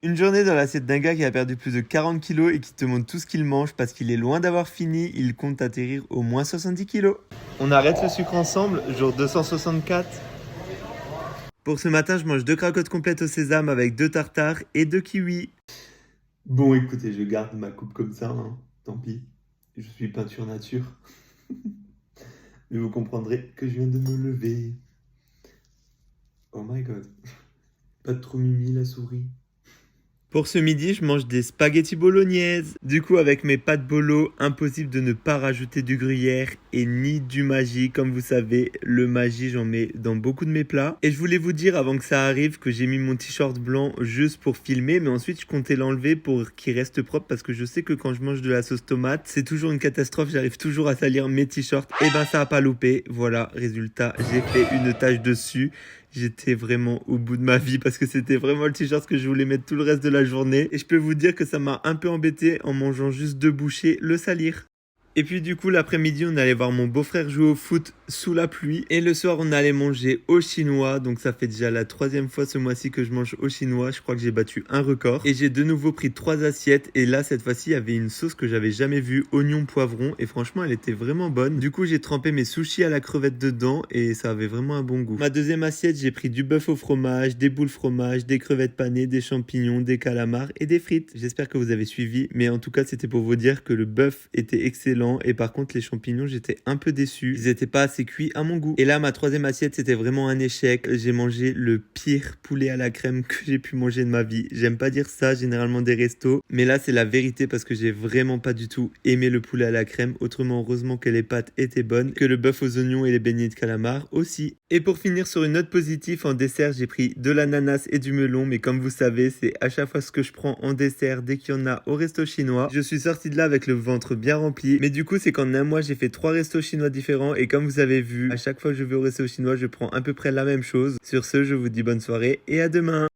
Une journée dans l'assiette d'un gars qui a perdu plus de 40 kilos et qui te montre tout ce qu'il mange parce qu'il est loin d'avoir fini, il compte atterrir au moins 70 kilos. On arrête le sucre ensemble, jour 264. Pour ce matin, je mange 2 cracottes complètes au sésame avec 2 tartares et 2 kiwis. Bon, écoutez, je garde ma coupe comme ça, hein. Tant pis. Je suis peinture nature. Mais vous comprendrez que je viens de me lever. Oh my god. Pas de trop mimi la souris. Pour ce midi, je mange des spaghettis bolognaises. Du coup, avec mes pâtes bolo, impossible de ne pas rajouter du gruyère et ni du Maggi. Comme vous savez, le Maggi, j'en mets dans beaucoup de mes plats. Et je voulais vous dire avant que ça arrive que j'ai mis mon t-shirt blanc juste pour filmer, mais ensuite je comptais l'enlever pour qu'il reste propre parce que je sais que quand je mange de la sauce tomate, c'est toujours une catastrophe. J'arrive toujours à salir mes t-shirts. Et ben ça a pas loupé. Voilà, résultat, j'ai fait une tache dessus. J'étais vraiment au bout de ma vie parce que c'était vraiment le t-shirt que je voulais mettre tout le reste de la journée. Et je peux vous dire que ça m'a un peu embêté en mangeant juste 2 bouchées, le salir. Et puis du coup l'après-midi on allait voir mon beau-frère jouer au foot sous la pluie. Et le soir on allait manger au chinois. Donc ça fait déjà la 3e fois ce mois-ci que je mange au chinois. Je crois que j'ai battu un record. Et j'ai de nouveau pris 3 assiettes. Et là cette fois-ci il y avait une sauce que j'avais jamais vue, oignon poivron. Et franchement elle était vraiment bonne. Du coup j'ai trempé mes sushis à la crevette dedans. Et ça avait vraiment un bon goût. Ma 2e assiette j'ai pris du bœuf au fromage, des boules fromage, des crevettes panées, des champignons, des calamars et des frites. J'espère que vous avez suivi. Mais en tout cas c'était pour vous dire que le bœuf était excellent. Et par contre les champignons j'étais un peu déçu, ils étaient pas assez cuits à mon goût. Et là ma 3e assiette c'était vraiment un échec. J'ai mangé le pire poulet à la crème que j'ai pu manger de ma vie. J'aime pas dire ça généralement des restos, mais là c'est la vérité parce que j'ai vraiment pas du tout aimé le poulet à la crème. Autrement heureusement que les pâtes étaient bonnes, que le bœuf aux oignons et les beignets de calamar aussi. Et pour finir sur une note positive, en dessert j'ai pris de l'ananas et du melon, mais comme vous savez c'est à chaque fois ce que je prends en dessert dès qu'il y en a au resto chinois. Je suis sorti de là avec le ventre bien rempli, mais du coup c'est qu'en un mois j'ai fait 3 restos chinois différents et comme vous avez vu, à chaque fois que je vais au resto chinois je prends à peu près la même chose. Sur ce je vous dis bonne soirée et à demain.